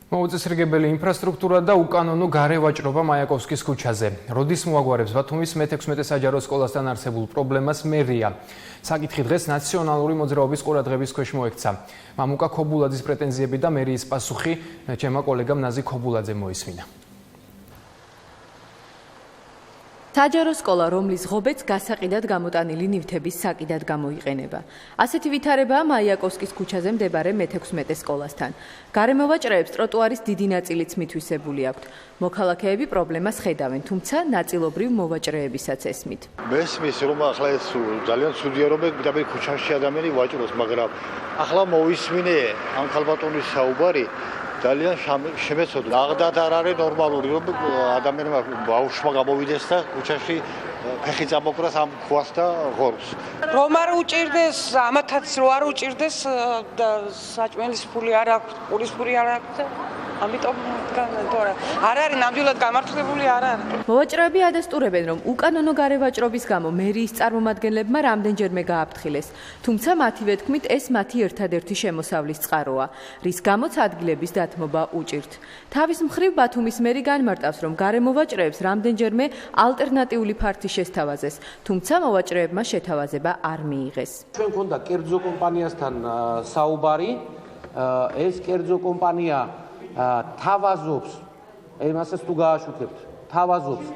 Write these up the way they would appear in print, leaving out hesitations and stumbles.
მოუწესრიგებელი ინფრასტრუქტურა და უკანონო გარევაჭრობა მაიაკოვსკის ქუჩაზე. როდის მოაგვარებს ბათუმის მე-16 საჯარო სკოლასთან არსებულ პრობლემას მერია. საკითხი დღეს ნაციონალური მოძრაობის ყურადღების ქვეშ მოექცა. მამუკა ქობულაძის პრეტენზიები და მერიის პასუხი ჩემმა კოლეგამ ნაზი ქობულაძე მოისმინა. საჯარო სკოლა, რომლის ღობეც გასაყიდად გამოტანილი ნივთების საკიდად გამოიყენება. ასეთი ვითარებაა მაიაკოვსკის ქუჩაზე მდებარე მე-16 სკოლასთან. გარემოვაჭრეებს ტროტუარის დიდი ნაწილიც მითვისებული აქვთ. მოქალაქეები პრობლემას ხედავენ, თუმცა ნაწილობრივ მოვაჭრეებისაც ესმით. მესმის რომ ახლა ეს ძალიან ცუდია რომ ქუჩაში ადამიანი ვაჭრობს, მაგრამ ახლა მოვისმინე ამ ქალბატონის საუბარი ძალიან შემეცოდა. აღდათ არ არის ნორმალური რომ ადამიანმა ბავშვმა გამოვიდეს და ქუჩაში ფეხი წამოკრას ამ ქვას და ღორს. რომ არ უჭირდეს, ამათაც რო არ უჭირდეს და საჭმელის ფული არ აქვს, პურის ფული არ აქვს. ამიტომ არ არის ნამდვილად გამართლებული არ არის. მოვაჭრეები ადასტურებენ, რომ უკანონო გარევაჭრობის გამო მერიის წარმომადგენლებმა რამდენჯერმე გააფრთხილეს, თუმცა მათივე თქმით ეს მათი ერთადერთი შემოსავლის წყაროა, რის გამოც ადგილების დათმობა უჭირთ. თავის მხრივ ბათუმის მერი განმარტავს, რომ გარემოვაჭრეებს რამდენჯერმე ალტერნატიული ფართი შესთავაზეს, თუმცა მოვაჭრეებმა შეთავაზება არ მიიღეს. ჩვენ გვქონდა კერძო კომპანიასთან საუბარი, ეს კერძო კომპანია თავაზობს, იმასაც თუ გააშუქებთ, თავაზობს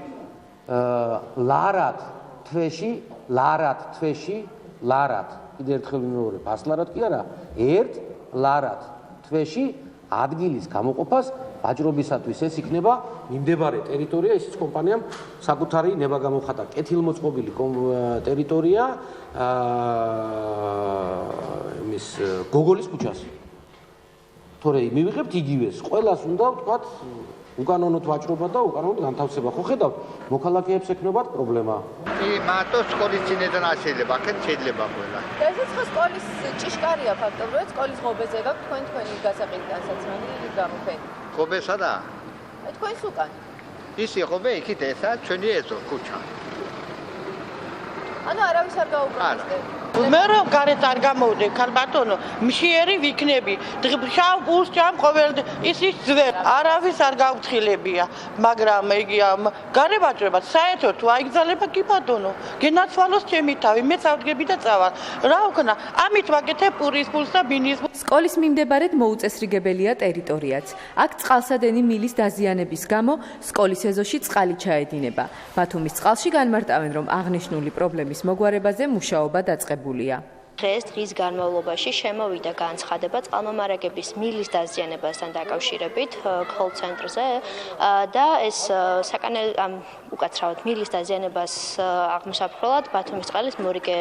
ლარად თვეში, კიდე ერთხელ ვიმეორებ, 100 ლარად კი არა, 1 ლარად თვეში ადგილის გამოყოფას ვაჭრობისათვის ეს იქნება მიმდებარე ტერიტორია, ისიც კომპანიამ საკუთარი ნება გამოხატა. კეთილმოწყობილი ტერიტორია იმის გოგოლის ქუჩას. თორე მივიღებთ იგივეს, ყველას უნდა ვთქვათ უკანონოდ ვაჭრობა და უკანონოდ განთავსება. ხო ხედავთ, მოქალაქეებს ექნებათ პრობლემა. მარტო სკოლის წინედან შეიძლება, აქეთ შეიძლება ყველა. და ესეც ხო სკოლის ჭიშკარია ფაქტობრივად, სკოლის ღობეზე გაქვთ თქვენი გასაყიდდანსაცმელი გამოფენი. ღობესა და? თქვენს უკან. ისი ღობე იქით ესა ჩვენი ეზო ქუჩა. ანუ არავის არ გაუბრუნდეს. მე რომ გარეთ არ გამოვიდე, ქალბატონო, მშიერი ვიქნები. შავ გულს ჭამ ყოველ ისიც ძველ. არავის არ გავფრთხილებია, მაგრამ გარევაჭრება საერთოდ თუ აიგზავნება კი ბატონო. გენაცვალოს ჩემი თავი, მე წავდგები და წავალ. რა ვქნა, ამით ვაკეთებ პურის ფულს და ბინის. სკოლის მიმდებარედ მოუწესრიგებელია ტერიტორიაც. აქ წყალსადენი მილის დაზიანების გამო სკოლის ეზოში წყალი ჩაედინება. ბათუმის წყალში განმარტავენ, რომ აღნიშნული პრობლემის მოგვარებაზე მუშაობა დაწყებულია. დღის განმავლობაში შემოვიდა განცხადება წყალმომარაგების მილის დაზიანებასთან დაკავშირებით კოლ-ცენტრზე და ეს უკაცრავად მილის დაზიანებას აღმოსაფრთხილად ბათუმის წყლის მორიგე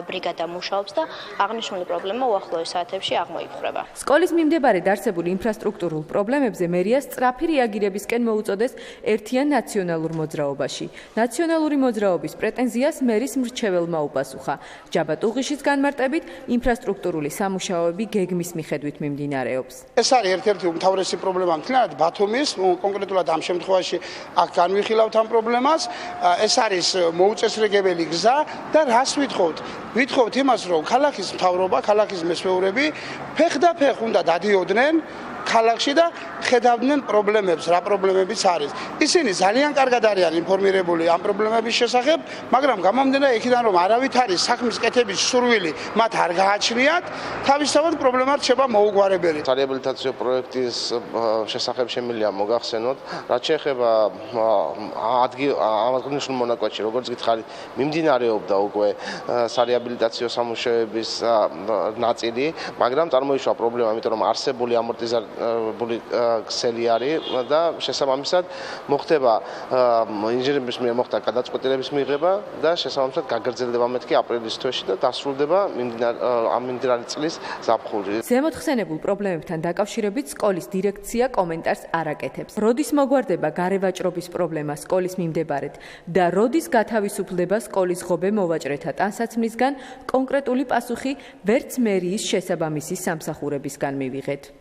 ბრიგადა მუშაობს და აღნიშნული პრობლემა უახლოეს საათებში აღმოიფხვრება. სკოლის მიმდებარედ არსებულ ინფრასტრუქტურულ პრობლემებზე მერიას სწრაფი რეაგირებისკენ მოუწოდეს ერთიან ნაციონალურ მოძრაობაში. ნაციონალური მოძრაობის პრეტენზიას მერის მრჩეველმა უპასუხა. ჯაბა ტუღიშის განმარტებით, ინფრასტრუქტურული სამუშაოები გეგმის მიხედვით მიმდინარეობს. ეს არის ერთ-ერთი უმთავრესი პრობლემა მთლიანად ბათუმის, კონკრეტულად ამ შემთხვევაში აქ განვიხილავთ ამ პრობლემას. ეს არის მოუწესრიგებელი გზა და რას ვითხოვთ? ვითხოვთ იმას, რომ ქალაქის მთავრობა, ქალაქის მესვეურები ფეხ უნდა დადიოდნენ ქალაქში და ხედავდნენ პრობლემებს, რა პრობლემებიც არის. ისინი ძალიან კარგად არიან ინფორმირებული ამ პრობლემების შესახებ, მაგრამ გამომდინარე იქიდან რომ არავით არის საქმის კეთების სურვილი, მათ არ გააჩნიათ, თავისთავად პრობლემა რჩება მოუგვარებელი. რეაბილიტაციო პროექტის შესახებ შემიძლია მოგახსენოთ, რაც შეეხება აღნიშნულ მონაკვეთში, როგორც გითხარით, მიმდინარეობდა უკვე სარეაბილიტაციო სამუშაოების ნაწილი, მაგრამ წარმოიშვა პრობლემა, იმიტომ რომ არსებული ამორტიზებული ქსელი არის და შესაბამისად მოხდება ინჟინერების მიერ მოხდა გადაწყვეტილების მიღება და შესაბამისად გაგრძელდება მეთქი აპრილის თვეში და დასრულდება მიმდინარე წლის ზაფხული. ზემოთხსენებულ პრობლემებთან დაკავშირებით სკოლის დირექცია კომენტარს არ აკეთებს. როდის მოგვარდება გარევაჭრობის პრობლემა სკოლის მიმდებარედ და როდის გათავისუფლდება სკოლის ღობე მოვაჭრეთა ტანსაცმლისგან, კონკრეტული პასუხი ვერც მერიის შესაბამისი სამსახურებისგან მივიღეთ.